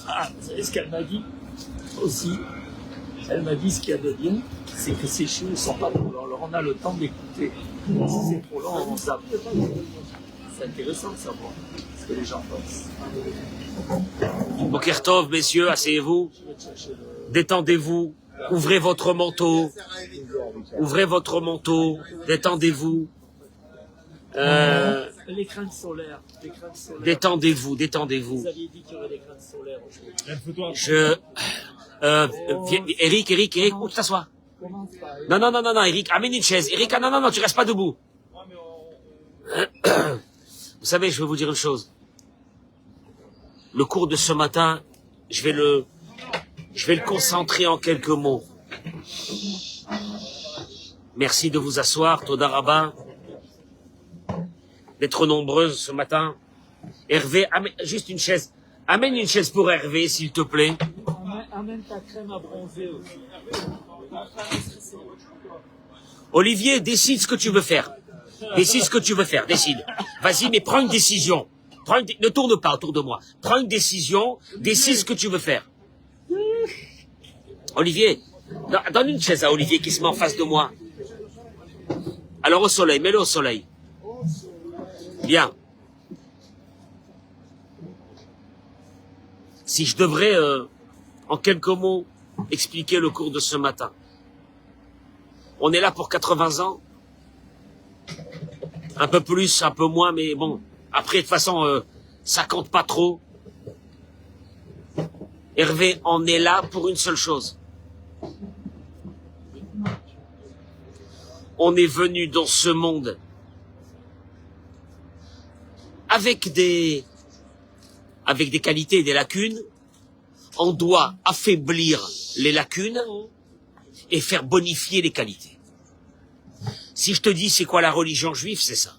Ah, vous savez ce qu'elle m'a dit aussi? Elle m'a dit ce qu'il y a de bien, c'est que ces chiots ne sont pas trop longs. Alors on a le temps d'écouter. Si c'est trop long, on zappe. C'est intéressant de savoir ce que les gens pensent. Boker Tov, messieurs, asseyez-vous. Détendez-vous. Ouvrez votre manteau. Ouvrez votre manteau. Détendez-vous. Les craintes solaires. Détendez-vous, détendez-vous. Vous aviez dit qu'il y aurait des craintes solaires aujourd'hui. Eric, où tu t'assois? Non, Eric, amène une chaise. Eric, non, tu restes pas debout. Vous savez, je vais vous dire une chose. Le cours de ce matin, je vais le concentrer en quelques mots. Merci de vous asseoir, Toda Rabba, d'être nombreuses ce matin. Hervé, juste une chaise. Amène une chaise pour Hervé, s'il te plaît. Amène ta crème à bronzer aussi. Olivier, décide ce que tu veux faire. Décide. Vas-y, mais prends une décision. Ne tourne pas autour de moi. Prends une décision, décide ce que tu veux faire. Olivier, donne une chaise à Olivier qui se met en face de moi. Alors au soleil, mets-le au soleil. Bien. Si je devrais, en quelques mots, expliquer le cours de ce matin. On est là pour 80 ans. Un peu plus, un peu moins, mais bon. Après, de toute façon, ça compte pas trop. Hervé, on est là pour une seule chose. On est venu dans ce monde avec des qualités et des lacunes. On doit affaiblir les lacunes et faire bonifier les qualités. Si je te dis c'est quoi la religion juive, c'est ça.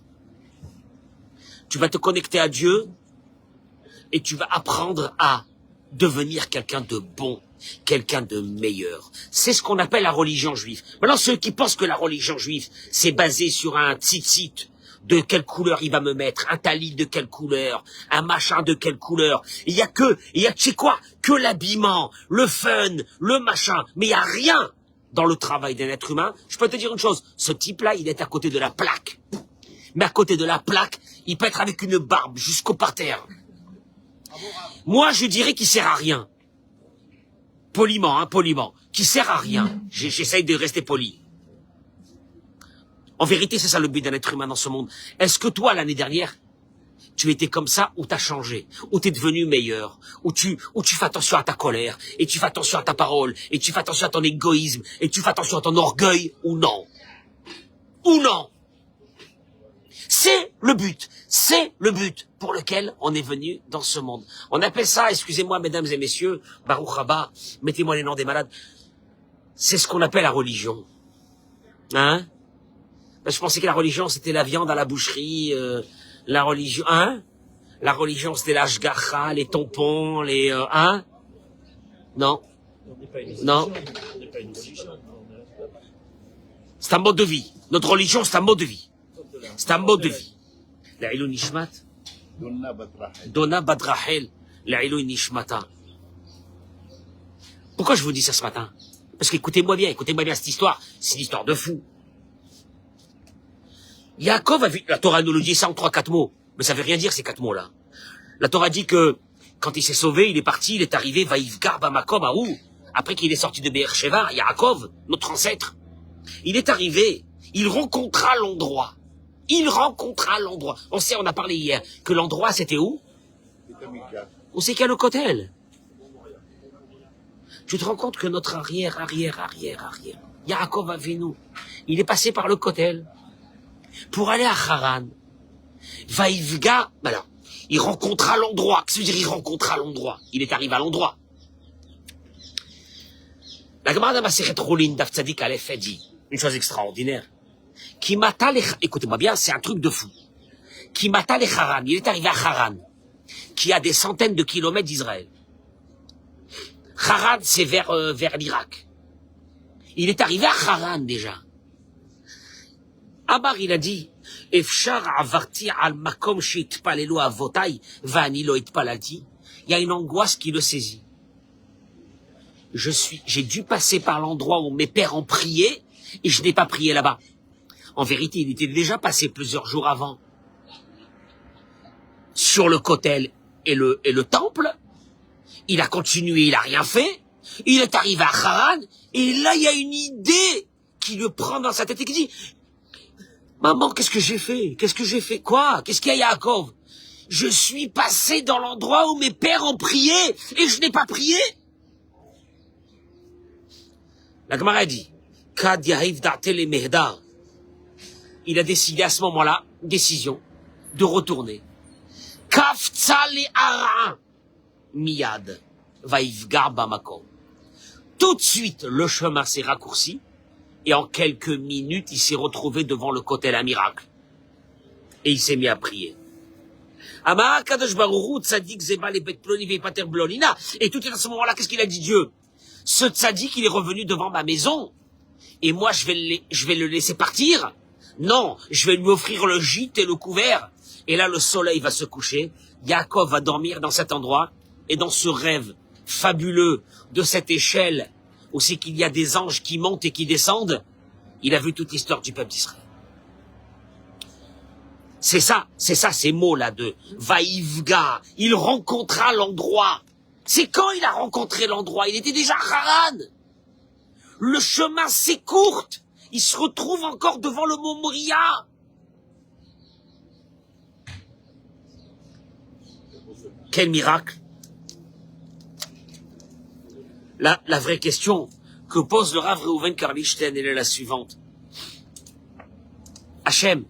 Tu vas te connecter à Dieu et tu vas apprendre à devenir quelqu'un de bon, quelqu'un de meilleur. C'est ce qu'on appelle la religion juive. Maintenant, ceux qui pensent que la religion juive, c'est basé sur un tzitzit, de quelle couleur il va me mettre, un talit de quelle couleur, un machin de quelle couleur. Il y a, tu sais quoi, que l'habillement, le fun, le machin, mais il y a rien dans le travail d'un être humain. Je peux te dire une chose, ce type-là, il est à côté de la plaque. Mais à côté de la plaque, il peut être avec une barbe jusqu'au parterre. Moi, je dirais qu'il sert à rien. Poliment, qui sert à rien. J'essaye de rester poli. En vérité, c'est ça le but d'un être humain dans ce monde. Est-ce que toi, l'année dernière, tu étais comme ça ou t'as changé, ou t'es devenu meilleur, ou tu fais attention à ta colère, et tu fais attention à ta parole, et tu fais attention à ton égoïsme, et tu fais attention à ton orgueil, ou non? Ou non? C'est le but pour lequel on est venu dans ce monde. On appelle ça, excusez-moi mesdames et messieurs, Baruch Haba, mettez-moi les noms des malades, c'est ce qu'on appelle la religion. Hein? Ben, je pensais que la religion c'était la viande à la boucherie, la religion, hein? La religion c'était la shgacha, les tampons, les, hein? Non. Non. C'est un mode de vie. Notre religion c'est un mode de vie. C'est un mode de vie. La ilou nishmat. Donna badrahel. La ilou nishmata. Pourquoi je vous dis ça ce matin? Parce qu'écoutez-moi bien cette histoire. C'est une histoire de fou. Yaakov a vu, la Torah nous le dit ça en 3-4 mots. Mais ça veut rien dire ces 4 mots-là. La Torah dit que, quand il s'est sauvé, il est parti, il est arrivé, Vaïvgar Bamakom, à où? Après qu'il est sorti de Beersheva, Yaakov, notre ancêtre. Il est arrivé, il rencontra l'endroit. On sait, on a parlé hier, que l'endroit c'était où? Où c'est qu'il y a le Kotel? Tu te rends compte que notre arrière, Yaakov Avinu, il est passé par le Kotel pour aller à Haran. Vaïvga, voilà, il rencontra l'endroit. Qu'est-ce que veut dire il rencontra l'endroit? Il est arrivé à l'endroit. La Gemara de Masechet Roulin Daf Tzadik Aleph dit une chose extraordinaire. Écoutez-moi bien, c'est un truc de fou. Kimata le Haran, il est arrivé à Haran, qui a des centaines de kilomètres d'Israël. Haran, c'est vers l'Irak. Il est arrivé à Haran déjà. Amar, il a dit, Efshar avarti al makom sheitpalelu avotai, vani lo itpalalti. il y a une angoisse qui le saisit. J'ai dû passer par l'endroit où mes pères ont prié et je n'ai pas prié là-bas. En vérité, il était déjà passé plusieurs jours avant sur le kotel et le temple. Il a continué, il a rien fait. Il est arrivé à Haran et là, il y a une idée qui le prend dans sa tête et qui dit « Maman, qu'est-ce que j'ai fait? Qu'est-ce que j'ai fait? Quoi? Qu'est-ce qu'il y a, Yaakov? Je suis passé dans l'endroit où mes pères ont prié et je n'ai pas prié. » La Gemara dit « Kad yahiv da'tel et mehdar » Il a décidé à ce moment-là, décision, de retourner. « Kafza le ara miyad vaivgar bamakom » Tout de suite, le chemin s'est raccourci et en quelques minutes, il s'est retrouvé devant le kotel, un miracle. Et il s'est mis à prier. Amar Kadosh Baruch Hu tzadik zeba le bet ploni veipater blonina. Et tout est à ce moment-là, qu'est-ce qu'il a dit Dieu? Ce tzadik, il est revenu devant ma maison. Et moi, je vais le laisser partir? Non, je vais lui offrir le gîte et le couvert. Et là, le soleil va se coucher. Yaakov va dormir dans cet endroit. Et dans ce rêve fabuleux de cette échelle, où c'est qu'il y a des anges qui montent et qui descendent, il a vu toute l'histoire du peuple d'Israël. C'est ça, ces mots-là de Vaïvga. Il rencontra l'endroit. C'est quand il a rencontré l'endroit? Il était déjà à Haran. Le chemin s'écourte. Il se retrouve encore devant le mont Moria. Quel miracle! La vraie question que pose le Rav Reuven Karlishten, elle est la suivante. Hachem,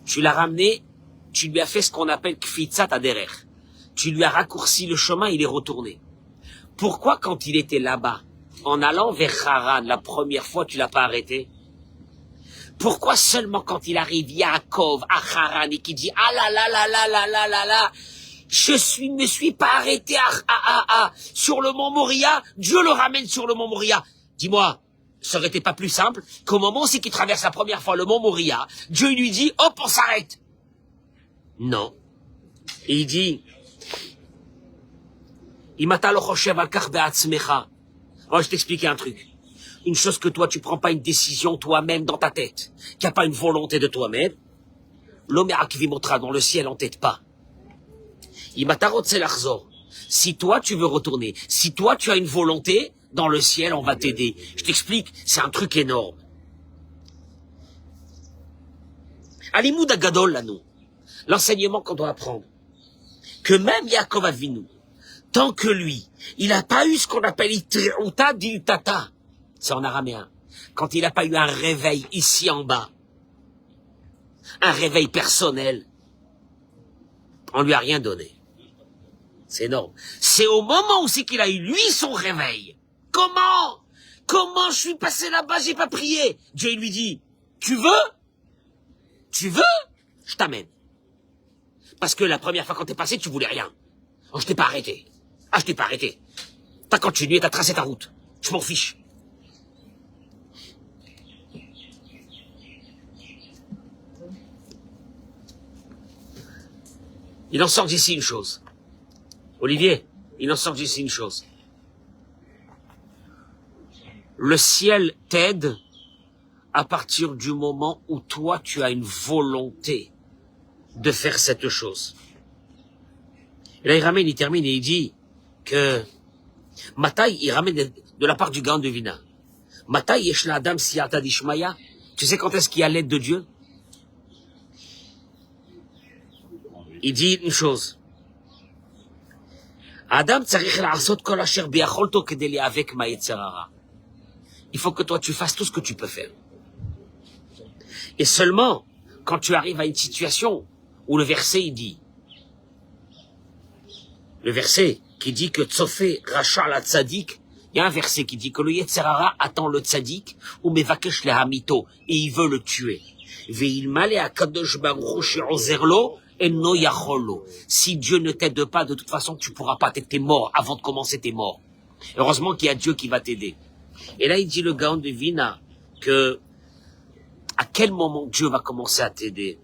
tu l'as ramené, tu lui as fait ce qu'on appelle kfitzat aderer. Tu lui as raccourci le chemin, il est retourné. Pourquoi quand il était là-bas, en allant vers Haran, la première fois, tu l'as pas arrêté? Pourquoi seulement quand il arrive Yaakov à Haran et qui dit ah là là là là là là là là, me suis pas arrêté sur le mont Moria, Dieu le ramène sur le mont Moria. Dis-moi, ça aurait été pas plus simple qu'au moment où c'est qu'il traverse la première fois le mont Moria, Dieu lui dit hop, on s'arrête. Non. Et il dit Imata lo choshev al kach be'atzmecha. Oh, je t'expliquer un truc. Une chose que toi, tu prends pas une décision toi-même dans ta tête, qu'il n'y a pas une volonté de toi-même, l'homme qui montra dans le ciel en tête pas. Si toi, tu veux retourner, si toi, tu as une volonté, dans le ciel, on va t'aider. Je t'explique, c'est un truc énorme. Alimoud Agadol, là, nous. L'enseignement qu'on doit apprendre. Que même Yaakov Avinu, tant que lui, il n'a pas eu ce qu'on appelle Itriuta Diltata. C'est en araméen. Quand il n'a pas eu un réveil ici en bas. Un réveil personnel. On lui a rien donné. C'est énorme. C'est au moment où c'est qu'il a eu, lui, son réveil. Comment je suis passé là-bas, j'ai pas prié? Dieu lui dit, tu veux? Je t'amène. Parce que la première fois quand t'es passé, tu voulais rien. Oh, je t'ai pas arrêté. Ah, je t'ai pas arrêté. T'as continué, t'as tracé ta route. Je m'en fiche. Il en sort d'ici une chose. Olivier, il en sort d'ici une chose. Le ciel t'aide à partir du moment où toi, tu as une volonté de faire cette chose. Et là, il termine et il dit que Matai, il ramène de la part du Gaon de Vina. Matai yeshla adam siyata dishmaya. Tu sais quand est-ce qu'il y a l'aide de Dieu? Il dit une chose. Adam tzarich la'asot kol asher biyacholto kedei li'avek ma'yetzer hara. Il faut que toi tu fasses tout ce que tu peux faire. Et seulement quand tu arrives à une situation où le verset il dit, le verset qui dit que Tzofé Racha la Tzadik, il y a un verset qui dit que le Yetzer Hara attend le Tzadik ou Mevakesh le Hamito et il veut le tuer. Ve'il male akadosh baruch hu she'ozerlo eno yacholo. Si Dieu ne t'aide pas, de toute façon tu pourras pas, t'es mort avant de commencer, t'es mort. Heureusement qu'il y a Dieu qui va t'aider. Et là il dit le Gaon de Vina que à quel moment Dieu va commencer à t'aider?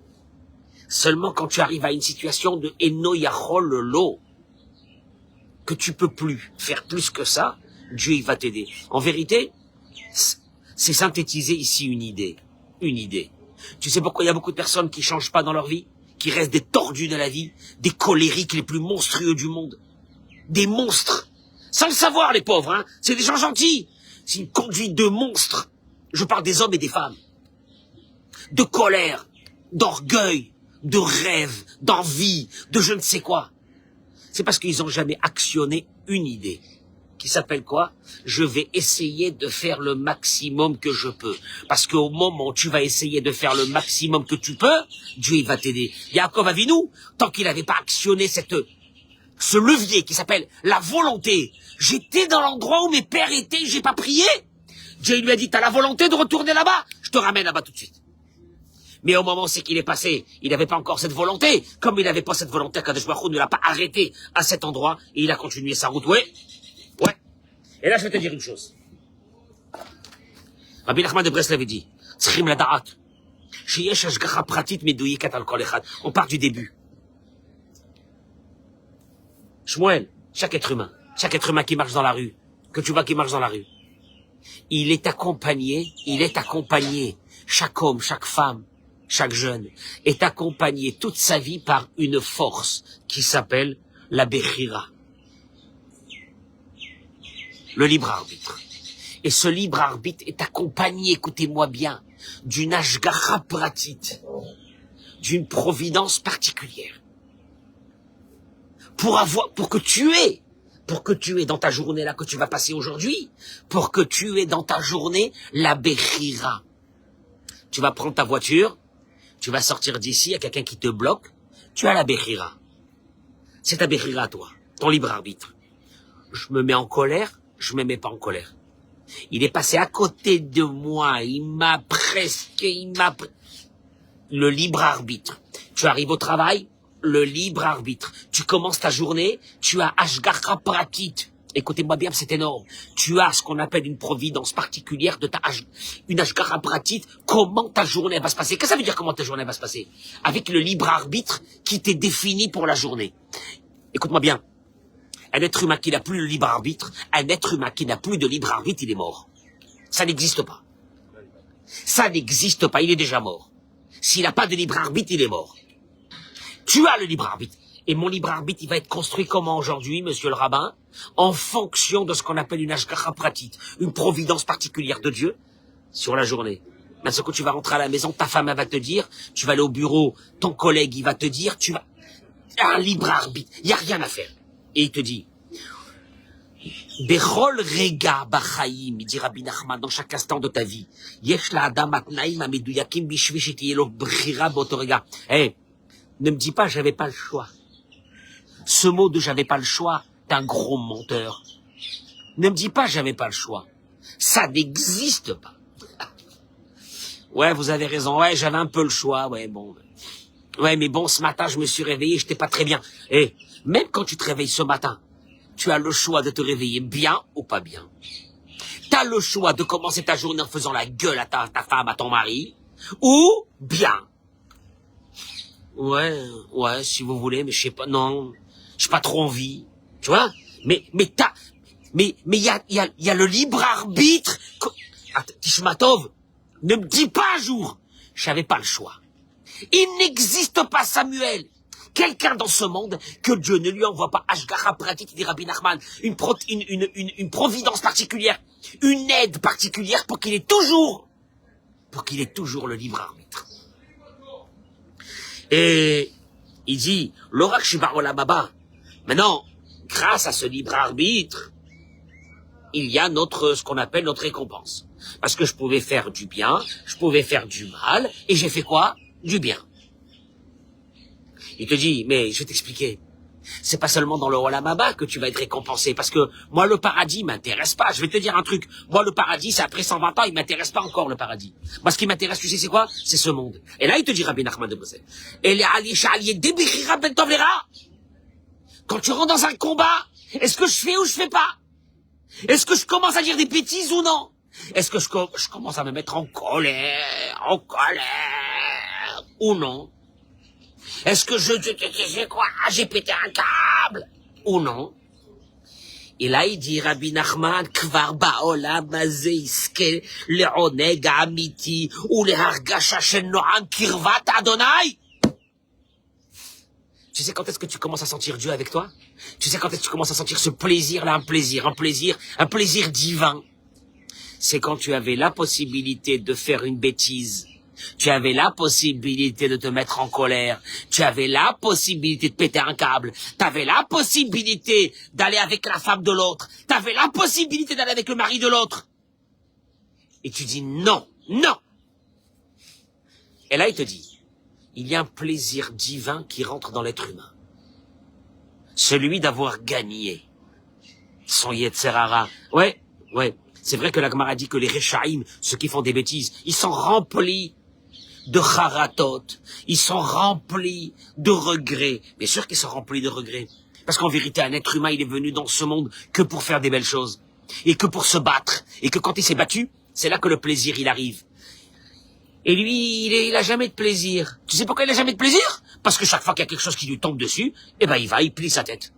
Seulement quand tu arrives à une situation de eno yachol lo. que tu peux plus faire plus que ça, Dieu il va t'aider. En vérité, c'est synthétiser ici une idée. Une idée. Tu sais pourquoi il y a beaucoup de personnes qui changent pas dans leur vie, qui restent des tordus de la vie, des colériques les plus monstrueux du monde, des monstres, sans le savoir les pauvres, hein. C'est des gens gentils. C'est une conduite de monstres. Je parle des hommes et des femmes. De colère, d'orgueil, de rêve, d'envie, de je ne sais quoi. C'est parce qu'ils n'ont jamais actionné une idée. Qui s'appelle quoi? Je vais essayer de faire le maximum que je peux. Parce qu'au moment où tu vas essayer de faire le maximum que tu peux, Dieu il va t'aider. Yaakov Avinu, tant qu'il n'avait pas actionné ce levier qui s'appelle la volonté. J'étais dans l'endroit où mes pères étaient, j'ai pas prié. Dieu lui a dit, t'as la volonté de retourner là-bas? Je te ramène là-bas tout de suite. Mais au moment où c'est qu'il est passé, il n'avait pas encore cette volonté. Comme il n'avait pas cette volonté, Kadosh Baruch Hu ne l'a pas arrêté à cet endroit, et il a continué sa route. Ouais. Et là, je vais te dire une chose. Rabbi Nachman de Breslev dit, Tzchim la da'at, sheyesh hashgacha pratit meduyikat al kol echad. On part du début. Shmuel, chaque être humain qui marche dans la rue, que tu vois qui marche dans la rue, il est accompagné, chaque homme, chaque femme, chaque jeune, est accompagné toute sa vie par une force qui s'appelle la Bechira. Le libre arbitre. Et ce libre arbitre est accompagné, écoutez-moi bien, d'une ashgacha pratit, d'une providence particulière. Pour que tu aies dans ta journée là que tu vas passer aujourd'hui, pour que tu aies dans ta journée la Bechira. Tu vas prendre ta voiture, tu vas sortir d'ici, il y a quelqu'un qui te bloque, tu as la Bechira. C'est ta Bechira, toi, ton libre arbitre. Je me mets en colère, je me mets pas en colère. Il est passé à côté de moi, le libre arbitre. Tu arrives au travail, le libre arbitre. Tu commences ta journée, tu as Ashgacha Pratit. Écoutez-moi bien, c'est énorme. Tu as ce qu'on appelle une providence particulière de une Ashgacha Pratit. Comment ta journée va se passer? Qu'est-ce que ça veut dire comment ta journée va se passer? Avec le libre arbitre qui t'est défini pour la journée. Écoute-moi bien. Un être humain qui n'a plus le libre arbitre, un être humain qui n'a plus de libre arbitre, il est mort. Ça n'existe pas. Ça n'existe pas, il est déjà mort. S'il n'a pas de libre arbitre, il est mort. Tu as le libre arbitre. Et mon libre arbitre, il va être construit comment aujourd'hui, monsieur le rabbin? En fonction de ce qu'on appelle une ashgacha pratit, une providence particulière de Dieu sur la journée. Maintenant, quand tu vas rentrer à la maison, ta femme, elle va te dire, tu vas aller au bureau, ton collègue, il va te dire, tu vas... Un libre arbitre, il n'y a rien à faire. Et il te dit, Bechol rega b'chaim, il dit Rabbi Nachman, dans chaque instant de ta vie, yesh la adam atnaim ameduyakim bishvi shetiye lo bechira b'oto rega. Eh, ne me dis pas j'avais pas le choix. Ce mot de j'avais pas le choix, t'es un gros menteur. Ne me dis pas j'avais pas le choix. Ça n'existe pas. Ouais, vous avez raison, ouais, j'avais un peu le choix, ouais, bon. Ouais, mais bon, ce matin, je me suis réveillé, j'étais pas très bien. Eh, même quand tu te réveilles ce matin, tu as le choix de te réveiller bien ou pas bien. Tu as le choix de commencer ta journée en faisant la gueule à ta femme, à ton mari, ou bien. Ouais, si vous voulez, mais je sais pas, non, j'ai pas trop envie, tu vois. Mais il y a le libre arbitre. Tishmatov, ne me dis pas un jour, j'avais pas le choix. Il n'existe pas, Samuel, quelqu'un dans ce monde que Dieu ne lui envoie pas Ashgacha Pratit, dit Rabbi Nachman, une providence particulière, une aide particulière pour qu'il ait toujours le libre arbitre. Et il dit, l'orak shibarola baba. Maintenant, grâce à ce libre arbitre, il y a ce qu'on appelle notre récompense. Parce que je pouvais faire du bien, je pouvais faire du mal, et j'ai fait quoi? Du bien. Il te dit, mais je vais t'expliquer. C'est pas seulement dans le Olam Haba que tu vas être récompensé, parce que moi, le paradis m'intéresse pas. Je vais te dire un truc. Moi, le paradis, c'est après 120 ans, il m'intéresse pas encore, le paradis. Moi, ce qui m'intéresse, tu sais, c'est quoi? C'est ce monde. Et là, il te dit, Rabbi Nachman de Breslev, quand tu rentres dans un combat, est-ce que je fais ou je fais pas? Est-ce que je commence à dire des bêtises ou non? Est-ce que je commence à me mettre en colère ou non? Est-ce que j'ai quoi? J'ai pété un câble ou non? Et là, il dit, Rabbi Nachman, Kvar ba'olam hazeh iske le'oneg ha'amiti ou le'hargasha shel noam kirvat Adonai. Tu sais quand est-ce que tu commences à sentir Dieu avec toi? Tu sais quand est-ce que tu commences à sentir ce plaisir-là, un plaisir divin? C'est quand tu avais la possibilité de faire une bêtise. Tu avais la possibilité de te mettre en colère. Tu avais la possibilité de péter un câble. Tu avais la possibilité d'aller avec la femme de l'autre. Tu avais la possibilité d'aller avec le mari de l'autre. Et tu dis non, non. Et là, il te dit, il y a un plaisir divin qui rentre dans l'être humain. Celui d'avoir gagné son Yetzer Hara. Ouais. C'est vrai que la Gemara dit que les Rechaïm, ceux qui font des bêtises, ils sont remplis de charatot, ils sont remplis de regrets. Bien sûr qu'ils sont remplis de regrets. Parce qu'en vérité, un être humain, il est venu dans ce monde que pour faire des belles choses. Et que pour se battre. Et que quand il s'est battu, c'est là que le plaisir, il arrive. Et lui, il a jamais de plaisir. Tu sais pourquoi il a jamais de plaisir? Parce que chaque fois qu'il y a quelque chose qui lui tombe dessus, eh ben, il plie sa tête.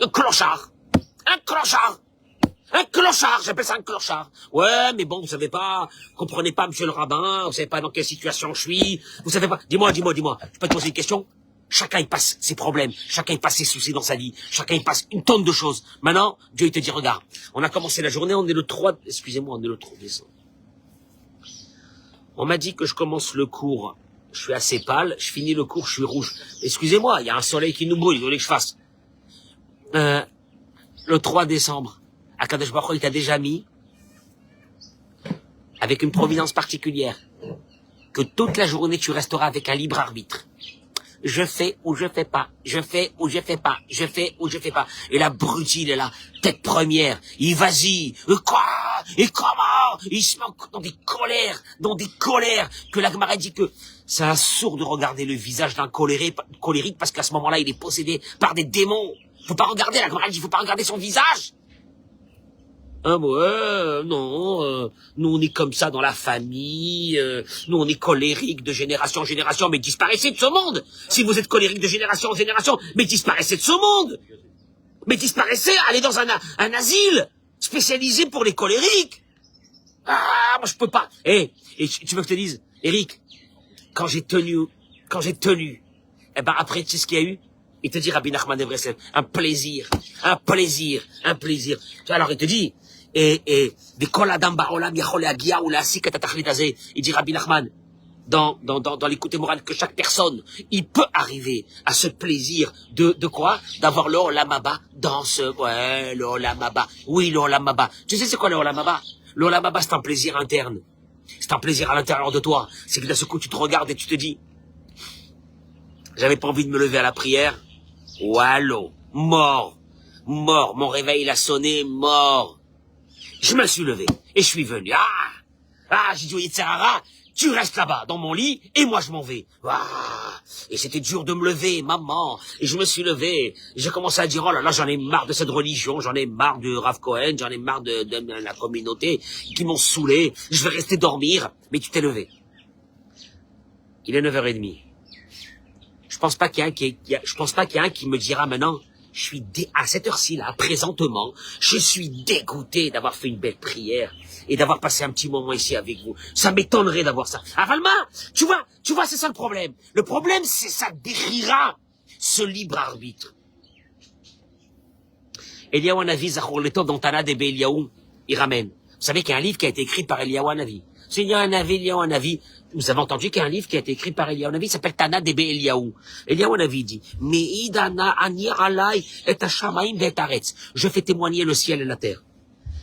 Un clochard. Un clochard, j'appelle ça un clochard. Ouais, mais bon, vous savez pas, comprenez pas, monsieur le rabbin, vous savez pas dans quelle situation je suis, vous savez pas, dis-moi, je peux te poser une question? Chacun il passe ses problèmes, chacun il passe ses soucis dans sa vie, chacun il passe une tonne de choses. Maintenant, Dieu il te dit, regarde, on a commencé la journée, on est le 3 décembre. On m'a dit que je commence le cours, je suis assez pâle, je finis le cours, je suis rouge. Excusez-moi, il y a un soleil qui nous brûle, il voulait que je fasse. Le 3 décembre. Akadosh Baruch Hu, il t'a déjà mis, avec une providence particulière, que toute la journée tu resteras avec un libre arbitre. Je fais ou je fais pas, je fais ou je fais pas, je fais ou je fais pas. Et la brutille, il est là, tête première, il vas-y, quoi, et comment, il se met dans des colères, que la Gemara dit que c'est un sourd de regarder le visage d'un colérique, parce qu'à ce moment-là, il est possédé par des démons. Faut pas regarder, la Gemara dit, faut pas regarder son visage. Non, nous on est comme ça dans la famille, nous on est colérique de génération en génération, mais disparaissez de ce monde. Si vous êtes colérique de génération en génération, mais disparaissez de ce monde. Mais disparaissez, allez dans un asile spécialisé pour les colériques. Ah, moi je peux pas. Et tu veux que je te dise, Eric, quand j'ai tenu, eh ben après tu sais ce qu'il y a eu? Il te dit, Rabbi Nachman de Breslev, un plaisir. Alors il te dit, il dit Rabbi Nachman, dans l'écoute morale, que chaque personne, il peut arriver à ce plaisir de quoi? D'avoir le Olam Haba dans le Olam Haba. Oui, le Olam Haba. Tu sais c'est quoi le Olam Haba? Le Olam Haba, c'est un plaisir interne. C'est un plaisir à l'intérieur de toi. C'est que d'un seul coup, tu te regardes et tu te dis, j'avais pas envie de me lever à la prière. Wallo, mort, mon réveil il a sonné, mort. Je me suis levé, et je suis venu, j'ai dit au Yetzer Hara, tu restes là-bas, dans mon lit, et moi je m'en vais. Et c'était dur de me lever, maman, et je me suis levé, j'ai commencé à dire, oh là là, j'en ai marre de cette religion, j'en ai marre de Rav Cohen, j'en ai marre de la communauté, qui m'ont saoulé, je vais rester dormir, mais tu t'es levé. Il est 9h30. Je pense pas qu'il y a un qui me dira maintenant, je suis à cette heure-ci là, présentement, je suis dégoûté d'avoir fait une belle prière et d'avoir passé un petit moment ici avec vous. Ça m'étonnerait d'avoir ça. Ah Valma, tu vois, c'est ça le problème. Le problème, c'est ça dérira ce libre arbitre. Eliyahu Hanavi, Zachor Letov, dans Tana de Eliyahu, il ramène. Vous savez qu'il y a un livre qui a été écrit par Eliyahu Hanavi. C'est Eliyahu Hanavi. Vous avez entendu qu'il y a un livre qui a été écrit par Eliyahu Hanavi, il s'appelle Tana de Eliyahu. Eliyahu Hanavi dit, Me'idana anir alai et hashamaim ve'et haaretz. Je fais témoigner le ciel et la terre.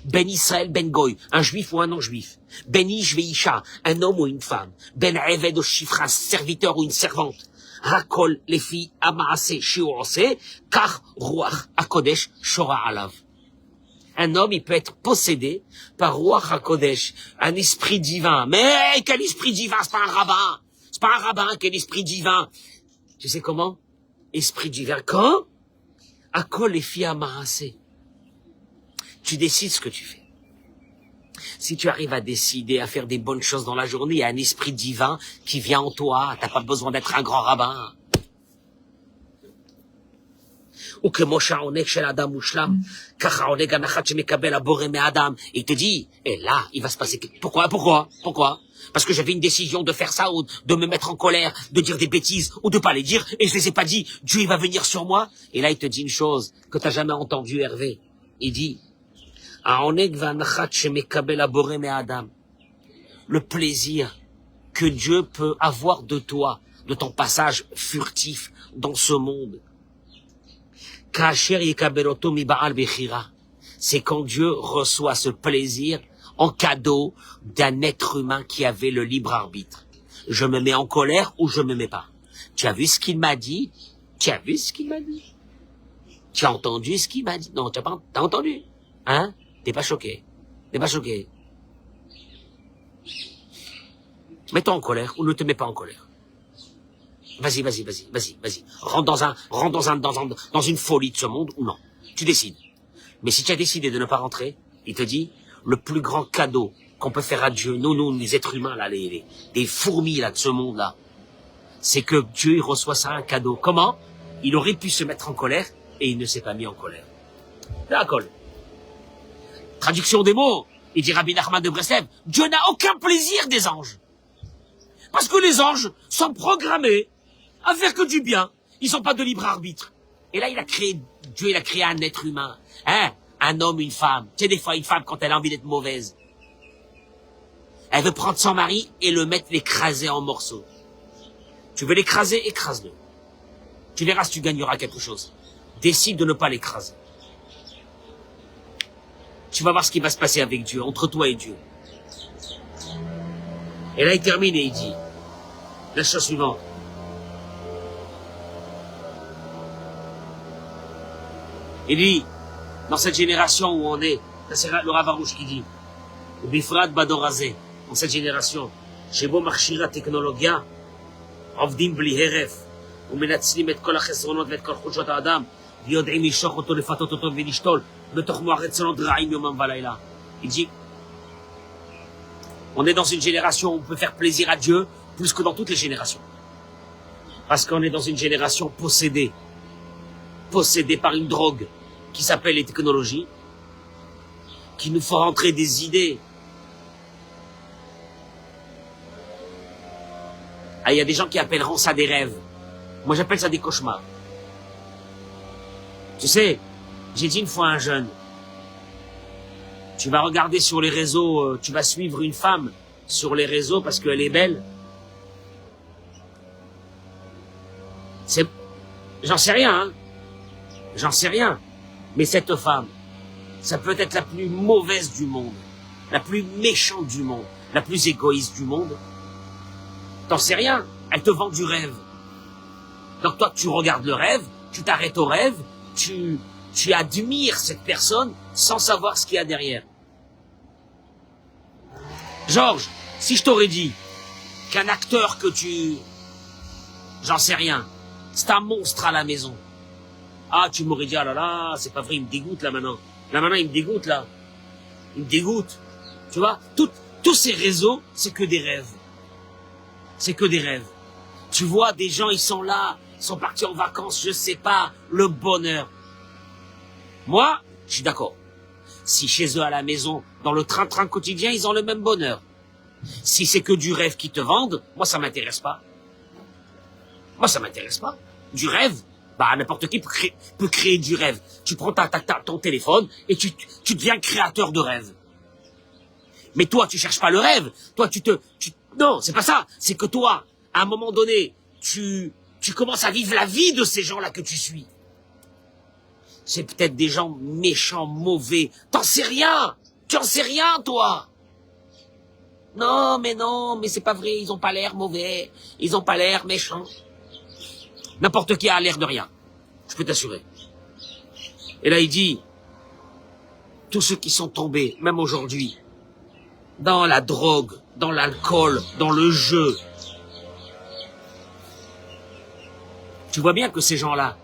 Ben Israël, ben Goy, un juif ou un non-juif. Ben Ish ve'isha, un homme ou une femme. Ben Eved ou Shifra, un serviteur ou une servante. Hakol lefi amaase shiurose, kar ruach hakodesh shora alav. Un homme, il peut être possédé par Ruach HaKodesh, un esprit divin. Mais quel esprit divin? C'est pas un rabbin. C'est pas un rabbin, quel esprit divin. Tu sais comment? Esprit divin. Quand? Hakol lefi amaase. Tu décides ce que tu fais. Si tu arrives à décider à faire des bonnes choses dans la journée, il y a un esprit divin qui vient en toi. T'as pas besoin d'être un grand rabbin. Ou que Moshe Aonek shel Adam Mushlam, Kacha Aonek Anachat Shemekabel Abore Me Adam. Et il te dit, et là, il va se passer... Pourquoi? Parce que j'avais une décision de faire ça, ou de me mettre en colère, de dire des bêtises, ou de pas les dire, et je les ai pas dit. Dieu, il va venir sur moi. Et là, il te dit une chose que t'as jamais entendue, Hervé. Il dit, Aonek Anachat Shemekabel Abore Me Adam. Le plaisir que Dieu peut avoir de toi, de ton passage furtif dans ce monde. C'est quand Dieu reçoit ce plaisir en cadeau d'un être humain qui avait le libre arbitre. Je me mets en colère ou je me mets pas. Tu as vu ce qu'il m'a dit? Tu as vu ce qu'il m'a dit? Tu as entendu ce qu'il m'a dit? Non, t'as entendu? Hein? T'es pas choqué? T'es pas choqué? Mets-toi en colère ou ne te mets pas en colère. Vas-y. Rentre dans une folie de ce monde ou non. Tu décides. Mais si tu as décidé de ne pas rentrer, il te dit, le plus grand cadeau qu'on peut faire à Dieu, nous, les êtres humains, là, les fourmis, là, de ce monde-là, c'est que Dieu, il reçoit ça un cadeau. Comment? Il aurait pu se mettre en colère et il ne s'est pas mis en colère. D'accord. Traduction des mots. Il dit Rabbi Nachman de Breslev, Dieu n'a aucun plaisir des anges. Parce que les anges sont programmés à faire que du bien. Ils sont pas de libre arbitre. Et là, Dieu, il a créé un être humain. Hein? Un homme, une femme. Tu sais, des fois, une femme, quand elle a envie d'être mauvaise, elle veut prendre son mari et l'écraser en morceaux. Tu veux l'écraser, écrase-le. Tu verras si tu gagneras quelque chose. Décide de ne pas l'écraser. Tu vas voir ce qui va se passer avec Dieu, entre toi et Dieu. Et là, il termine et il dit, la chose suivante. Il dit, dans cette génération où on est, c'est le Rav Arush qui dit, Bifrat Badorazé, dans cette génération, Shebo Marchira Technologia, Avdim Bli Heref, ומנצלים את כל החסרונות ואת כל חולשות האדם, ויודעים לשוך אותו, לפתות אותו ולשתול, בתוך מוח רצונות רעים יומם ולילה. Il dit, on est dans une génération où on peut faire plaisir à Dieu plus que dans toutes les générations. Parce qu'on est dans une génération possédée par une drogue qui s'appelle les technologies, qui nous font rentrer des idées. Ah, il y a des gens qui appelleront ça des rêves. Moi, j'appelle ça des cauchemars. Tu sais, j'ai dit une fois à un jeune, tu vas regarder sur les réseaux, tu vas suivre une femme sur les réseaux parce qu'elle est belle. J'en sais rien, hein. J'en sais rien. Mais cette femme, ça peut être la plus mauvaise du monde, la plus méchante du monde, la plus égoïste du monde. T'en sais rien. Elle te vend du rêve. Donc toi, tu regardes le rêve, tu t'arrêtes au rêve, tu admires cette personne sans savoir ce qu'il y a derrière. Georges, si je t'aurais dit qu'un acteur que j'en sais rien, c'est un monstre à la maison. Ah, tu m'aurais dit, ah là là, c'est pas vrai, il me dégoûte là maintenant. Là maintenant, il me dégoûte là. Il me dégoûte. Tu vois, tous ces réseaux, c'est que des rêves. C'est que des rêves. Tu vois, des gens, ils sont là, ils sont partis en vacances, je sais pas, le bonheur. Moi, je suis d'accord. Si chez eux à la maison, dans le train-train quotidien, ils ont le même bonheur. Si c'est que du rêve qu'ils te vendent, moi ça m'intéresse pas. Moi ça m'intéresse pas. Du rêve, bah n'importe qui peut créer du rêve. Tu prends ton téléphone et tu deviens créateur de rêve. Mais toi tu cherches pas le rêve. Toi non, c'est pas ça. C'est que toi, à un moment donné, tu commences à vivre la vie de ces gens-là que tu suis. C'est peut-être des gens méchants, mauvais. T'en sais rien. Tu en sais rien, toi. Non, mais c'est pas vrai. Ils ont pas l'air mauvais. Ils ont pas l'air méchants. N'importe qui a l'air de rien. Je peux t'assurer. Et là, il dit, tous ceux qui sont tombés, même aujourd'hui, dans la drogue, dans l'alcool, dans le jeu. Tu vois bien que ces gens-là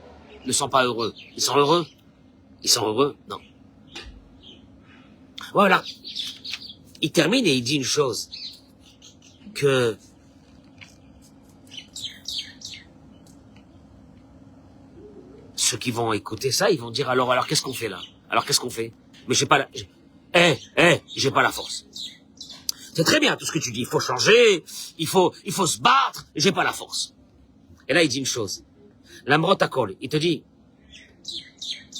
ne sont pas heureux. Ils sont heureux? Ils sont heureux? Non. Voilà. Il termine et il dit une chose. Que ceux qui vont écouter ça, ils vont dire, alors qu'est-ce qu'on fait là? Alors qu'est-ce qu'on fait? Mais j'ai pas la, j'ai pas la force. C'est très bien tout ce que tu dis, il faut changer, il faut se battre, j'ai pas la force. Et là, il dit une chose. L'amrot akol, il te dit,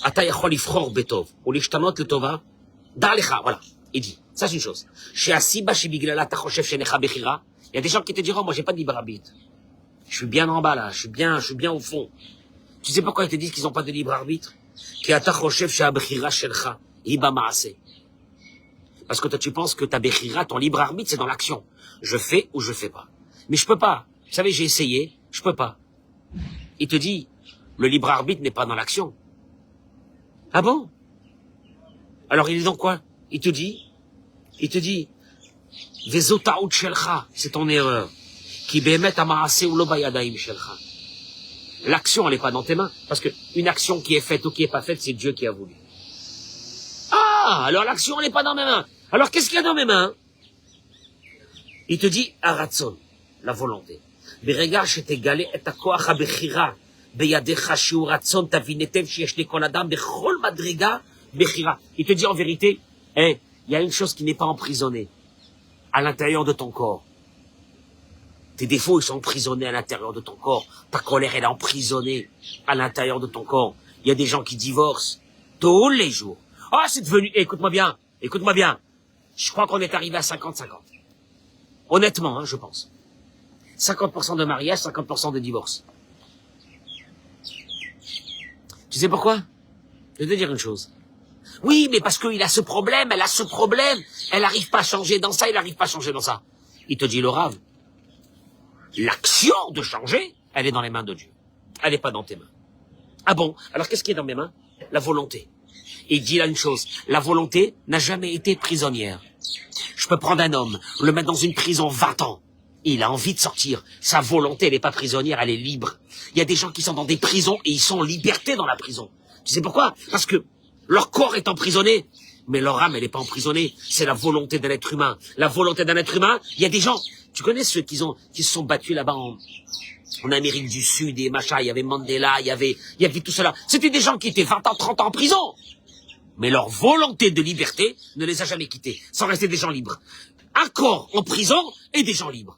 Ata yachol ifror betov, ou lishtanot letova, da'alecha, voilà. Il dit, ça c'est une chose. Chez Asiba, chez Biglala, Tachoshev, chez Necha Bechira, il y a des gens qui te diront, moi j'ai pas de libre arbitre. Je suis bien en bas là, je suis bien au fond. Tu sais pourquoi ils te disent qu'ils n'ont pas de libre arbitre? Ki Atachoshev, chez Abechira, shelcha, Iba Maase. Parce que toi tu penses que ta Bechira, ton libre arbitre, c'est dans l'action. Je fais ou je fais pas. Mais je peux pas. Vous savez, j'ai essayé, je peux pas. Il te dit, le libre arbitre n'est pas dans l'action. Ah bon? Alors il est dans quoi? Il te dit, Vezotaout shelcha, c'est ton erreur. Ki behemet amaase ou lo bayadaim shelcha. L'action, elle n'est pas dans tes mains. Parce que une action qui est faite ou qui n'est pas faite, c'est Dieu qui a voulu. Ah, alors l'action, elle n'est pas dans mes mains. Alors qu'est-ce qu'il y a dans mes mains? Il te dit, Aratson, la volonté. Beregar shetegale et hakoach habechira. Beyadecha shiu ratson tavinetev sheyesh lekol adam bechol madriga bechira. Il te dit en vérité, il y a une chose qui n'est pas emprisonnée à l'intérieur de ton corps. Tes défauts, ils sont emprisonnés à l'intérieur de ton corps. Ta colère, elle est emprisonnée à l'intérieur de ton corps. Il y a des gens qui divorcent tous les jours. Ah, c'est devenu... Écoute-moi bien. Je crois qu'on est arrivé à 50-50. Honnêtement, je pense. 50% de mariage, 50% de divorce. Tu sais pourquoi? Je vais te dire une chose. Oui, mais parce qu'il a ce problème, elle a ce problème. Elle n'arrive pas à changer dans ça, il n'arrive pas à changer dans ça. Il te dit le rave. L'action de changer, elle est dans les mains de Dieu. Elle n'est pas dans tes mains. Ah bon? Alors qu'est-ce qui est dans mes mains? La volonté. Et il dit là une chose. La volonté n'a jamais été prisonnière. Je peux prendre un homme, le mettre dans une prison 20 ans. Il a envie de sortir. Sa volonté, elle n'est pas prisonnière, elle est libre. Il y a des gens qui sont dans des prisons et ils sont en liberté dans la prison. Tu sais pourquoi? Parce que leur corps est emprisonné, mais leur âme, elle n'est pas emprisonnée. C'est la volonté d'un être humain. La volonté d'un être humain, il y a des gens, tu connais ceux qui se sont battus là-bas en Amérique du Sud et machin, il y avait Mandela, il y avait tout cela. C'était des gens qui étaient 20 ans, 30 ans en prison. Mais leur volonté de liberté ne les a jamais quittés, sans rester des gens libres. Un corps en prison et des gens libres.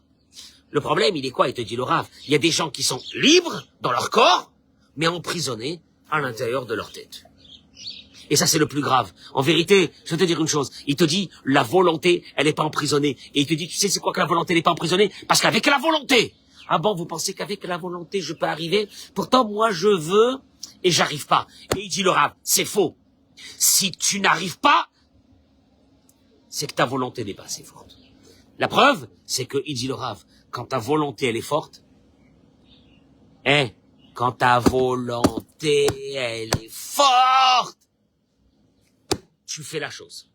Le problème, il est quoi? Il te dit le rave. Il y a des gens qui sont libres dans leur corps, mais emprisonnés à l'intérieur de leur tête. Et ça, c'est le plus grave. En vérité, je vais te dire une chose. Il te dit, la volonté, elle n'est pas emprisonnée. Et il te dit, tu sais, c'est quoi que la volonté n'est pas emprisonnée? Parce qu'avec la volonté, ah bon, vous pensez qu'avec la volonté, je peux arriver? Pourtant, moi, je veux, et j'arrive pas. Et il dit le rave, c'est faux. Si tu n'arrives pas, c'est que ta volonté n'est pas assez forte. La preuve, c'est que, il dit le rave, quand ta volonté, elle est forte, quand ta volonté, elle est forte, tu fais la chose.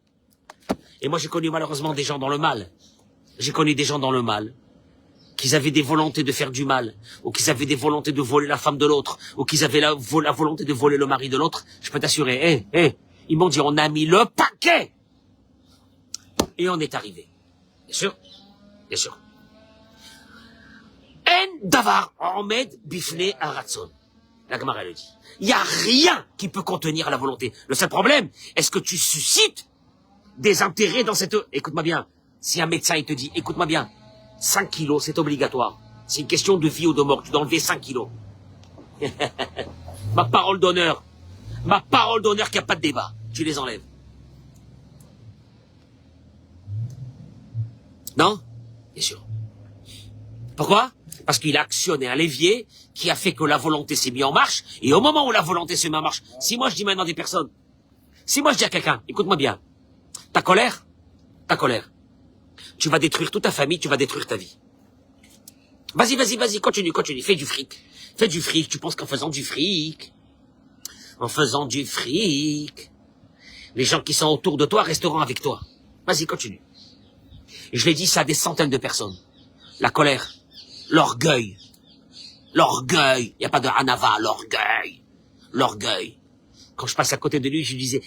Et moi, j'ai connu malheureusement des gens dans le mal. J'ai connu des gens dans le mal, qu'ils avaient des volontés de faire du mal, ou qu'ils avaient des volontés de voler la femme de l'autre, ou qu'ils avaient la volonté de voler le mari de l'autre. Je peux t'assurer, ils m'ont dit, on a mis le paquet. Et on est arrivé. Bien sûr. Bien sûr. En davar omed bifne aratson. La Gemara le dit. Il n'y a rien qui peut contenir la volonté. Le seul problème, est-ce que tu suscites des intérêts dans cette... Écoute-moi bien. Si un médecin, il te dit, écoute-moi bien, 5 kilos, c'est obligatoire. C'est une question de vie ou de mort. Tu dois enlever 5 kilos. Ma parole d'honneur qu'il n'y a pas de débat. Tu les enlèves. Non? Bien sûr. Pourquoi? Parce qu'il a actionné un levier qui a fait que la volonté s'est mise en marche. Et au moment où la volonté s'est mise en marche, si moi je dis maintenant à des personnes, si moi je dis à quelqu'un, écoute-moi bien, ta colère, tu vas détruire toute ta famille, tu vas détruire ta vie. Vas-y, continue, fais du fric, tu penses qu'en faisant du fric, les gens qui sont autour de toi resteront avec toi. Vas-y, continue. Et je l'ai dit ça à des centaines de personnes. La colère, l'orgueil, il n'y a pas de hanava, l'orgueil. Quand je passe à côté de lui, je lui disais,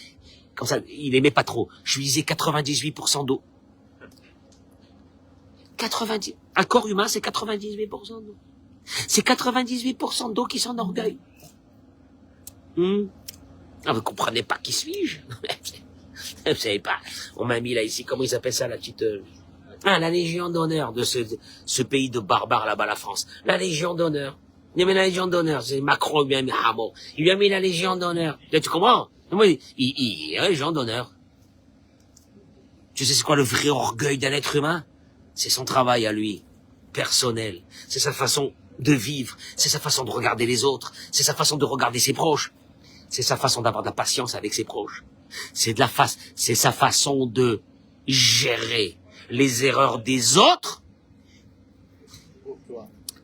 comme ça, il aimait pas trop, je lui disais 98% d'eau. 90, un corps humain, c'est 98% d'eau. C'est 98% d'eau qui sont en orgueil. Ah, vous comprenez pas qui suis-je? Vous savez pas. On m'a mis là ici, comment ils appellent ça, la petite... Ah, la Légion d'honneur de ce pays de barbares là-bas, la France. La Légion d'honneur. Il a mis la Légion d'honneur. C'est Macron, il lui a mis, ah bon, il lui a mis la Légion d'honneur. Tu comprends? Il a la Légion d'honneur. Tu sais c'est quoi le vrai orgueil d'un être humain? C'est son travail à lui, personnel. C'est sa façon de vivre. C'est sa façon de regarder les autres. C'est sa façon de regarder ses proches. C'est sa façon d'avoir de la patience avec ses proches. C'est sa façon de gérer les erreurs des autres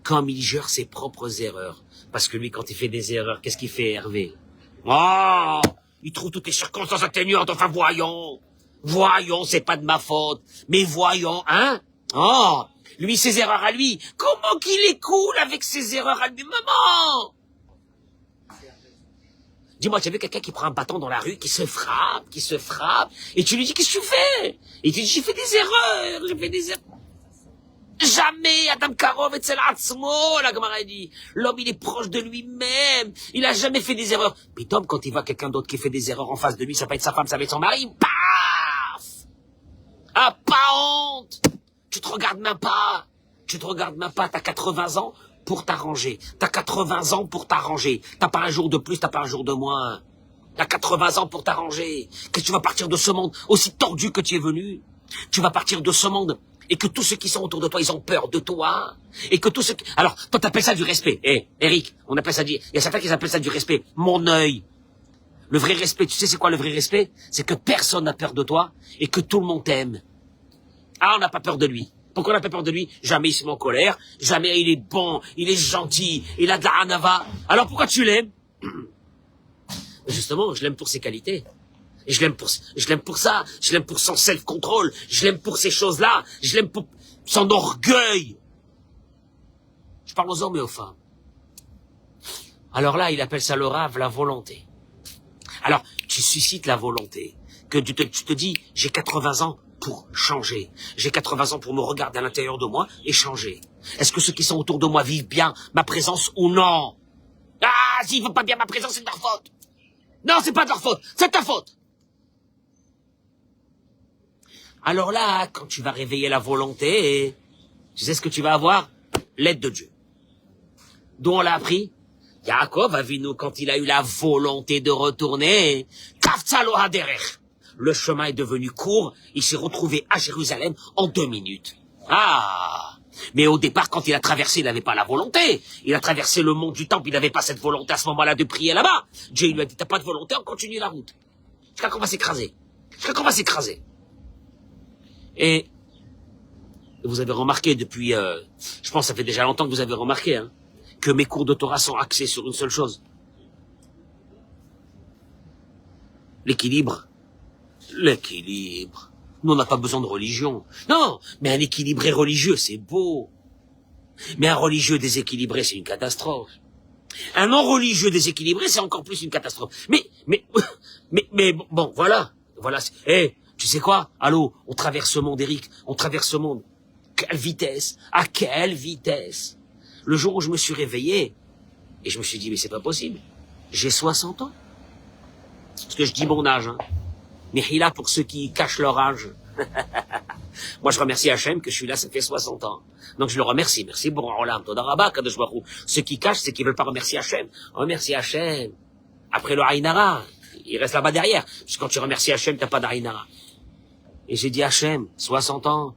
comme il gère ses propres erreurs. Parce que lui, quand il fait des erreurs, qu'est-ce qu'il fait, Hervé? Oh, il trouve toutes les circonstances atténuantes. Enfin, voyons, c'est pas de ma faute. Mais voyons, hein? Oh, lui, ses erreurs à lui. Comment qu'il est cool avec ses erreurs à lui, maman? Dis-moi, tu as vu quelqu'un qui prend un bâton dans la rue, qui se frappe, et tu lui dis, qu'est-ce que tu fais? Et il te dit, j'ai fait des erreurs. Jamais, Adam Karov et Atzmo, la Gemara dit. L'homme, il est proche de lui-même. Il a jamais fait des erreurs. Puis Tom, quand il voit quelqu'un d'autre qui fait des erreurs en face de lui, ça peut être sa femme, ça peut être son mari, paf! Ah, pas honte! Tu te regardes même pas, t'as 80 ans pour t'arranger. T'as 80 ans pour t'arranger. T'as pas un jour de plus, t'as pas un jour de moins. T'as 80 ans pour t'arranger. Qu'est-ce que tu vas partir de ce monde aussi tordu que tu es venu? Tu vas partir de ce monde et que tous ceux qui sont autour de toi, ils ont peur de toi. Et que tous ceux qui... Alors, toi, t'appelles ça du respect. Eric, on appelle ça il y a certains qui appellent ça du respect. Mon œil. Le vrai respect, tu sais c'est quoi le vrai respect? C'est que personne n'a peur de toi et que tout le monde t'aime. Ah, on n'a pas peur de lui. Pourquoi on n'a pas peur de lui? Jamais il se met en colère, jamais il est bon, il est gentil, il a de la hanava. Alors pourquoi tu l'aimes? Justement, je l'aime pour ses qualités. Et je l'aime pour ça, je l'aime pour son self-control, je l'aime pour ces choses-là, je l'aime pour son orgueil. Je parle aux hommes et aux femmes. Alors là, il appelle ça le rave, la volonté. Alors, tu suscites la volonté. Que tu te dis, j'ai 80 ans pour changer. J'ai 80 ans pour me regarder à l'intérieur de moi et changer. Est-ce que ceux qui sont autour de moi vivent bien ma présence ou non? Ah, s'ils vivent pas bien ma présence, c'est de leur faute. Non, c'est pas de leur faute, c'est ta faute. Alors là, quand tu vas réveiller la volonté, tu sais ce que tu vas avoir? L'aide de Dieu. D'où on l'a appris? Yaakov Avinu, quand il a eu la volonté de retourner, Kaftsalo Haderech. Le chemin est devenu court, il s'est retrouvé à Jérusalem en 2 minutes. Ah! Mais au départ, quand il a traversé, il n'avait pas la volonté. Il a traversé le mont du temple, il n'avait pas cette volonté à ce moment-là de prier là-bas. Dieu lui a dit, t'as pas de volonté, on continue la route. Jusqu'à qu'on va s'écraser. Et vous avez remarqué depuis, je pense que ça fait déjà longtemps que vous avez remarqué, hein, que mes cours de Torah sont axés sur une seule chose. L'équilibre. Nous, on n'a pas besoin de religion. Non, mais un équilibré religieux, c'est beau. Mais un religieux déséquilibré, c'est une catastrophe. Un non-religieux déséquilibré, c'est encore plus une catastrophe. Mais bon, voilà. Tu sais quoi? Allô, on traverse ce monde, Eric. On traverse ce monde. Quelle vitesse? À quelle vitesse? Le jour où je me suis réveillé, et je me suis dit, mais c'est pas possible. J'ai 60 ans. Parce que je dis mon âge, hein. Mais là, pour ceux qui cachent leur âge. Moi, je remercie Hachem que je suis là, ça fait 60 ans. Donc, je le remercie. Merci, bon, Rolam, Toda Rabba, Kadosh Baruch Hu. Ceux qui cachent, c'est qu'ils veulent pas remercier Hachem. Remercie Hachem. Après le Haïnara, il reste là-bas derrière. Parce que quand tu remercies Hachem, t'as pas d'Haïnara. Et j'ai dit, Hachem, 60 ans.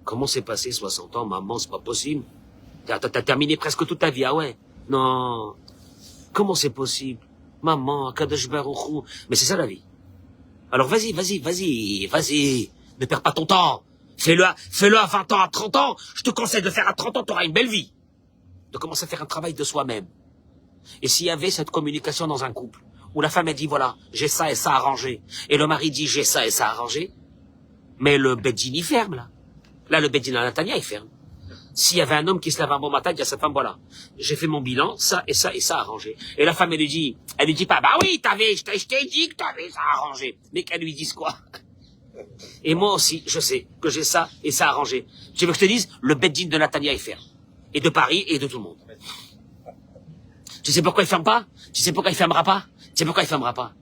Comment s'est passé 60 ans, maman, c'est pas possible. T'as terminé presque toute ta vie, ah ouais. Non. Comment c'est possible? Maman, Kadosh Baruch Hu. Mais c'est ça la vie. Alors vas-y. Ne perds pas ton temps. Fais-le à 20 ans, à 30 ans. Je te conseille de le faire à 30 ans, tu auras une belle vie. De commencer à faire un travail de soi-même. Et s'il y avait cette communication dans un couple, où la femme a dit, voilà, j'ai ça et ça arrangé, et le mari dit, j'ai ça et ça arrangé, mais le Beddin, il ferme, là. Là, le Beddin à Natania, il ferme. S'il y avait un homme qui se lève un bon matin, il dit à sa femme, voilà, j'ai fait mon bilan, ça et ça et ça arrangé. Et la femme, elle lui dit pas, bah oui, je t'ai dit que t'avais ça arrangé. Mais qu'elle lui dise quoi? Et moi aussi, je sais que j'ai ça et ça arrangé. Tu veux que je te dise? Le Beddin de Natania est ferme. Et de Paris et de tout le monde. Tu Tu sais pourquoi il ferme pas? Tu sais pourquoi il fermera pas? Tu sais pourquoi il fermera pas?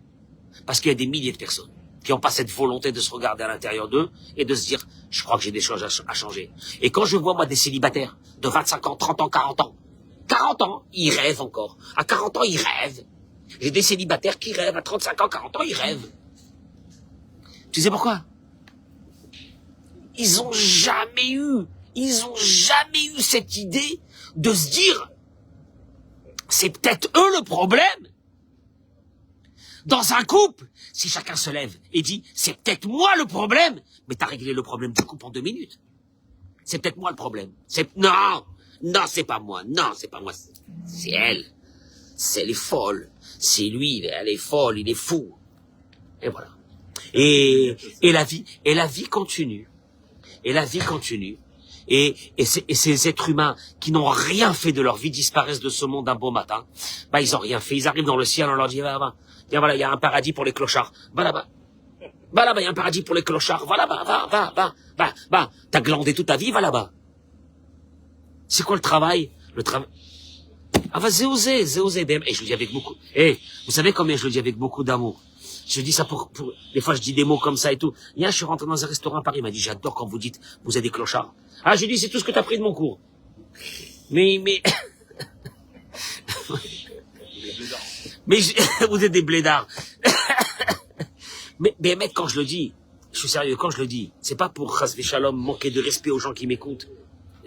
Parce qu'il y a des milliers de personnes qui n'ont pas cette volonté de se regarder à l'intérieur d'eux et de se dire, je crois que j'ai des choses à changer. Et quand je vois, moi, des célibataires de 25 ans, 30 ans, 40 ans, ils rêvent encore. À 40 ans, ils rêvent. J'ai des célibataires qui rêvent. À 35 ans, 40 ans, ils rêvent. Tu sais pourquoi? Ils ont jamais eu cette idée de se dire, c'est peut-être eux le problème. Dans un couple, si chacun se lève et dit, c'est peut-être moi le problème, mais t'as réglé le problème du couple en 2 minutes. C'est peut-être moi le problème. Non, c'est pas moi. Non, c'est pas moi. C'est elle. Elle est folle. C'est lui, elle est folle, il est fou. Et voilà. Et la vie continue. Et la vie continue. Et ces êtres humains qui n'ont rien fait de leur vie disparaissent de ce monde un beau matin. Bah, ils ont rien fait. Ils arrivent dans le ciel, on leur dit, va. Tiens, voilà, il y a un paradis pour les clochards. Va là-bas. Va là-bas, il y a un paradis pour les clochards. Va là-bas, va. T'as glandé toute ta vie, va là-bas. C'est quoi le travail? Le travail. Ah, va, zéosé. Et je le dis avec beaucoup. Vous savez combien je le dis avec beaucoup d'amour? Je dis ça pour, des fois je dis des mots comme ça et tout. Hier, je suis rentré dans un restaurant à Paris, il m'a dit, j'adore quand vous dites, vous êtes des clochards. Ah, j'ai dit, c'est tout ce que t'as pris de mon cours. Mais, vous êtes des blédards. mais mec, quand je le dis, je suis sérieux, quand je le dis, c'est pas pour Chas Shalom manquer de respect aux gens qui m'écoutent.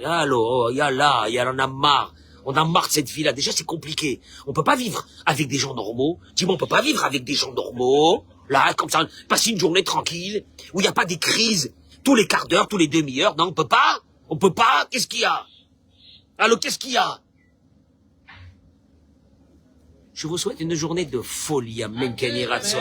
Allô, il y en a marre. On a marre de cette vie-là. Déjà, c'est compliqué. On peut pas vivre avec des gens normaux. Dis-moi, on peut pas vivre avec des gens normaux. Là, comme ça, passer une journée tranquille, où il n'y a pas des crises tous les quarts d'heure, tous les demi-heures. Non, on peut pas. Qu'est-ce qu'il y a? Allô, qu'est-ce qu'il y a? Je vous souhaite une journée de folie à Menken Iratson.